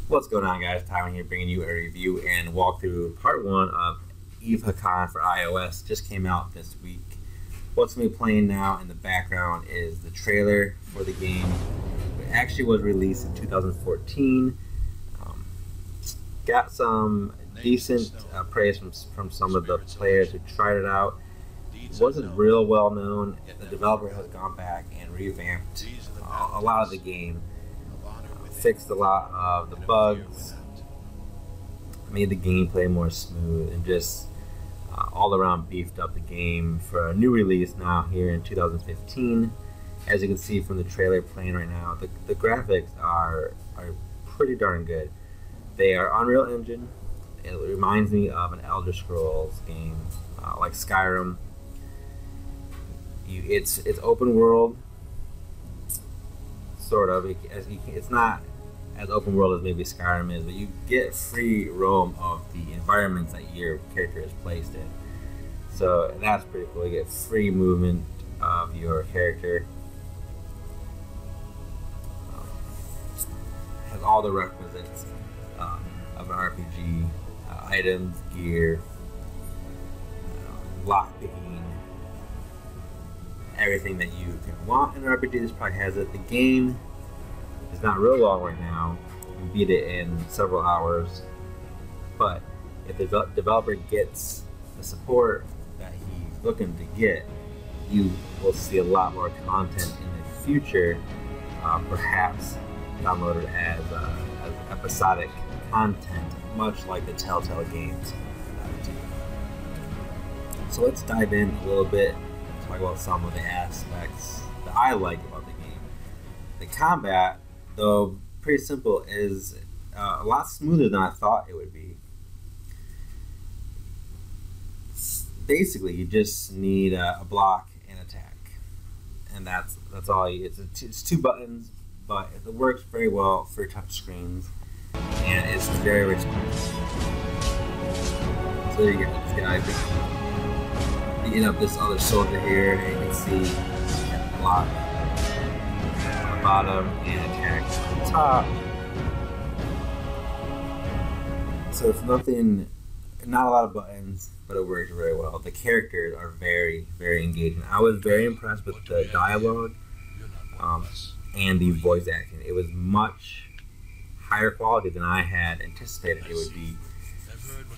What's going on, guys? Tyron here, bringing you a review and walkthrough part 1 of Evhacon for iOS. Just came out this week. What's going to be playing now in the background is the trailer for the game. It actually was released in 2014. Got some decent praise from some of the players who tried it out. It wasn't real well known. The developer has gone back and revamped a lot of the game. Fixed a lot of the bugs, made the gameplay more smooth, and just all around beefed up the game for a new release now here in 2015. As you can see from the trailer playing right now, the graphics are pretty darn good. They are Unreal Engine. It reminds me of an Elder Scrolls game like Skyrim. It's open world. Sort of. It's not as open world as maybe Skyrim is, but you get free roam of the environments that your character is placed in. So that's pretty cool. You get free movement of your character. Has all the requisites of an RPG: items, gear, lockpicking. Everything that you can want in an RPG, this probably has it. The game is not real long right now. You can beat it in several hours. But if the developer gets the support that he's looking to get, you will see a lot more content in the future, perhaps downloaded as episodic content, much like the Telltale games do. So let's dive in a little bit. Talk about some of the aspects that I like about the game. The combat, though pretty simple, is a lot smoother than I thought it would be. Basically, you just need a block and attack, and that's all. It's 2 buttons, but it works very well for touch screens, and it's very responsive. So there you go, this guy beating up this other soldier here, and you can see block on the bottom and attack on the top. So it's not a lot of buttons, but it works very well. The characters are very, very engaging. I was very impressed with the dialogue and the voice acting. It was much higher quality than I had anticipated it would be.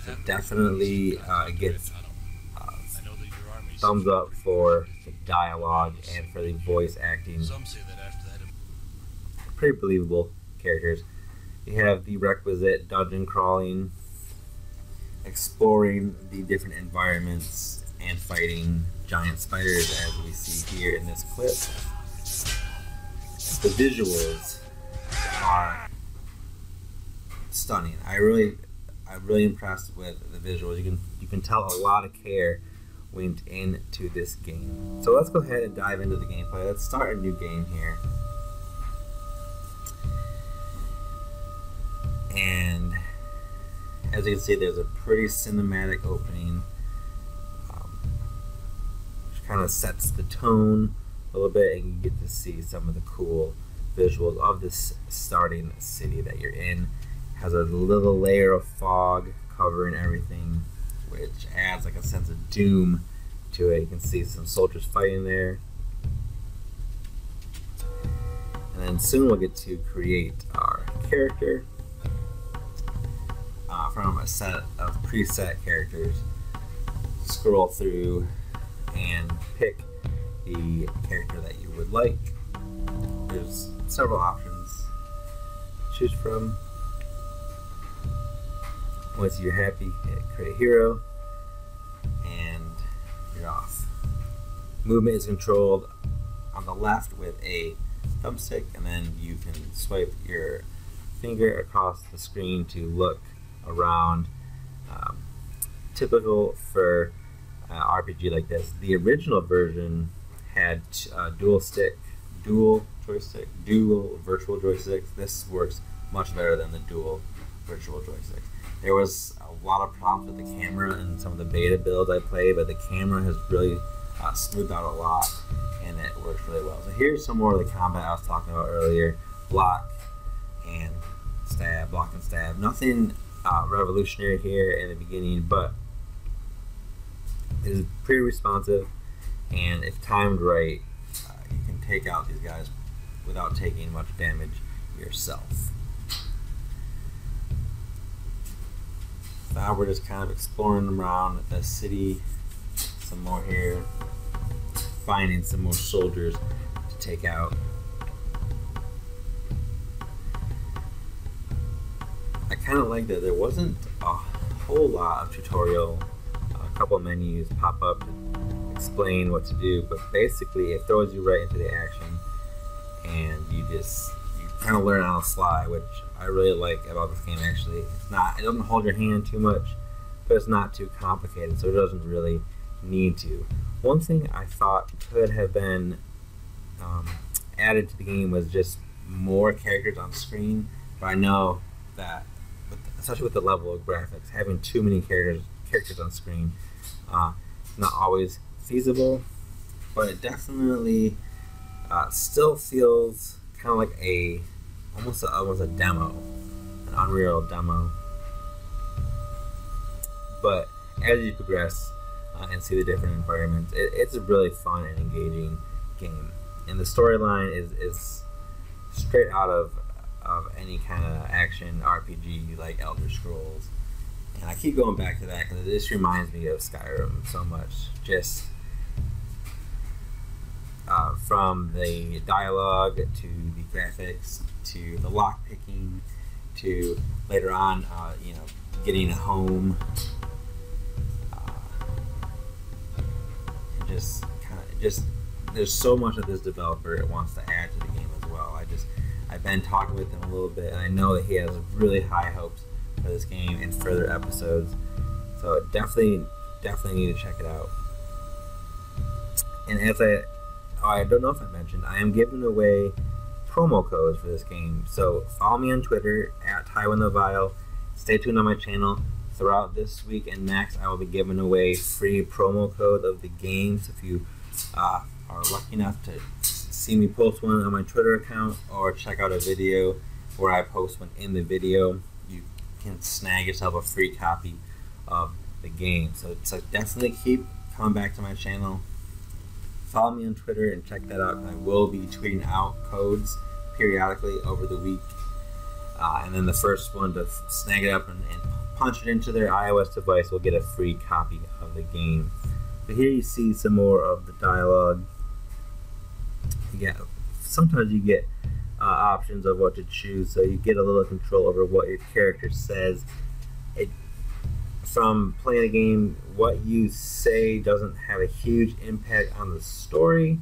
So definitely gets thumbs up for the dialogue and for the voice acting. Pretty believable characters. You have the requisite dungeon crawling, exploring the different environments, and fighting giant spiders, as we see here in this clip. The visuals are stunning. I'm really impressed with the visuals. You can tell a lot of care went into this game. So let's go ahead and dive into the gameplay. Let's start a new game here. And as you can see, there's a pretty cinematic opening, which kind of sets the tone a little bit, and you get to see some of the cool visuals of this starting city that you're in. It has a little layer of fog covering everything, which adds like a sense of doom to it. You can see some soldiers fighting there. And then soon we'll get to create our character from a set of preset characters. Scroll through and pick the character that you would like. There's several options to choose from. Once you're happy, hit create hero, and you're off. Movement is controlled on the left with a thumbstick, and then you can swipe your finger across the screen to look around. Typical for RPG like this. The original version had dual virtual joysticks. This works much better than the dual virtual joysticks. There was a lot of problems with the camera in some of the beta builds I played, but the camera has really smoothed out a lot, and it works really well. So here's some more of the combat I was talking about earlier. Block and stab. block and stab. Nothing revolutionary here in the beginning, but it is pretty responsive, and if timed right, you can take out these guys without taking much damage yourself. Now we're just kind of exploring around the city some more here, finding some more soldiers to take out. I kind of like that there wasn't a whole lot of tutorial. A couple of menus pop up to explain what to do, but basically it throws you right into the action, and you kind of learn on the fly, which I really like about this game. Actually, it doesn't hold your hand too much, but it's not too complicated, so it doesn't really need to. One thing I thought could have been added to the game was just more characters on screen, but I know that, especially with the level of graphics, having too many characters on screen not always feasible, but it definitely still feels kind of like almost a demo, an Unreal demo. But as you progress and see the different environments, it's a really fun and engaging game, and the storyline is straight out of any kind of action RPG like Elder Scrolls. And I keep going back to that because this reminds me of Skyrim so much. Just from the dialogue to the graphics to the lock picking to later on, getting a home. There's so much that this developer wants to add to the game as well. I've been talking with him a little bit, and I know that he has really high hopes for this game and further episodes, so definitely need to check it out. And as I don't know if I mentioned, I am giving away promo codes for this game, so follow me on Twitter at TywinTheVile. Stay tuned on my channel. Throughout this week and next, I will be giving away free promo code of the game, so if you are lucky enough to see me post one on my Twitter account or check out a video where I post one in the video, you can snag yourself a free copy of the game. So definitely keep coming back to my channel. Follow me on Twitter and check that out. I will be tweeting out codes periodically over the week, and then the first one to snag it up and punch it into their iOS device will get a free copy of the game. So here you see some more of the dialogue. Sometimes you get options of what to choose, so you get a little control over what your character says. From playing a game, what you say doesn't have a huge impact on the story,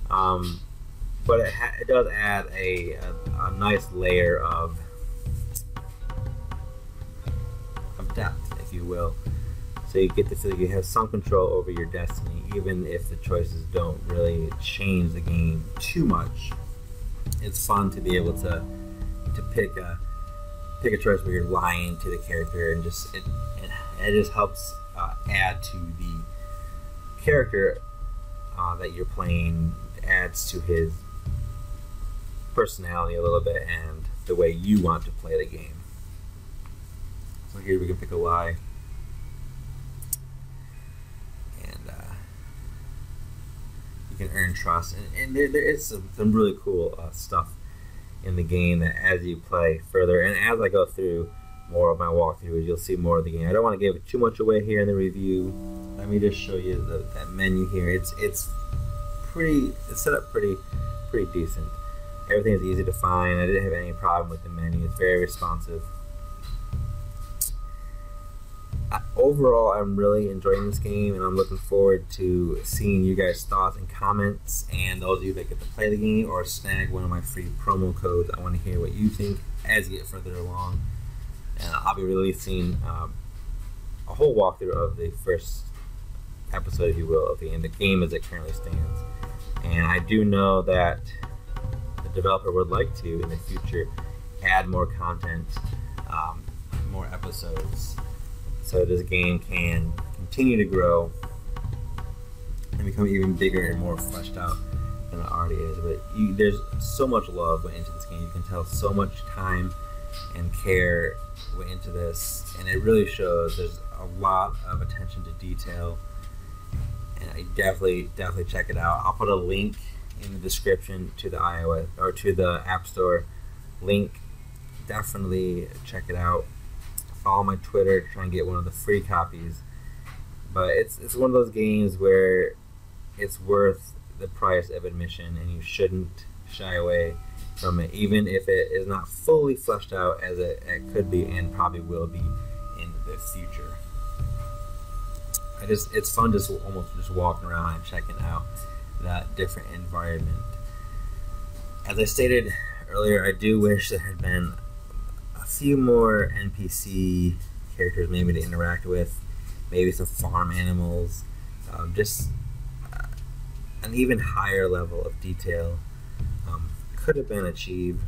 but it does add a nice layer of depth, if you will. So you get to feel you have some control over your destiny, even if the choices don't really change the game too much. It's fun to be able to pick a choice where you're lying to the character, and it just helps add to the character that you're playing. Adds to his personality a little bit and the way you want to play the game. So here we can pick a lie. Can earn trust, and there is some really cool stuff in the game that as you play further and as I go through more of my walkthroughs, you'll see more of the game. I don't want to give too much away here in the review. Let me just show you that menu here. It's set up pretty decent. Everything is easy to find. I didn't have any problem with the menu. It's very responsive. Overall, I'm really enjoying this game, and I'm looking forward to seeing you guys' thoughts and comments, and those of you that get to play the game or snag one of my free promo codes. I want to hear what you think as you get further along, and I'll be releasing a whole walkthrough of the first episode, if you will, of the game as it currently stands. And I do know that the developer would like to, in the future, add more content, more episodes, so this game can continue to grow and become even bigger and more fleshed out than it already is. But there's so much love went into this game. You can tell so much time and care went into this, and it really shows. There's a lot of attention to detail, and I definitely check it out. I'll put a link in the description to the iOS or to the App Store link. Definitely check it out. Follow my Twitter to try and get one of the free copies. But it's one of those games where it's worth the price of admission, and you shouldn't shy away from it, even if it is not fully fleshed out as it could be and probably will be in the future. It's fun just walking around and checking out that different environment. As I stated earlier, I do wish there had been a few more NPC characters maybe to interact with, maybe some farm animals, just an even higher level of detail could have been achieved,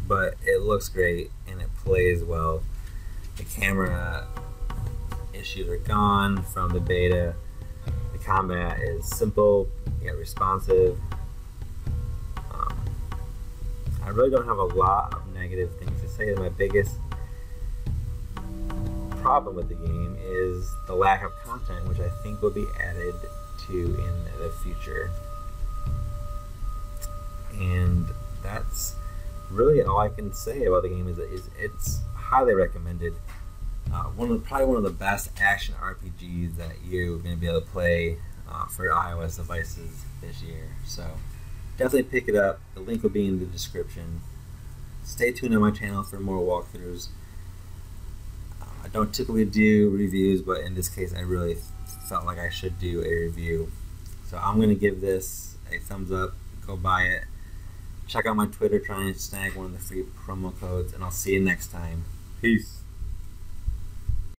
but it looks great and it plays well. The camera issues are gone from the beta. The combat is simple yet responsive. I really don't have a lot of negative things to say. My biggest problem with the game is the lack of content, which I think will be added to in the future. And that's really all I can say about the game. Is it's highly recommended. Probably one of the best action RPGs that you're going to be able to play for iOS devices this year. So definitely pick it up. The link will be in the description. Stay tuned on my channel for more walkthroughs. I don't typically do reviews, but in this case I really felt like I should do a review. So I'm going to give this a thumbs up. Go buy it. Check out my Twitter, try and snag one of the free promo codes, and I'll see you next time. Peace.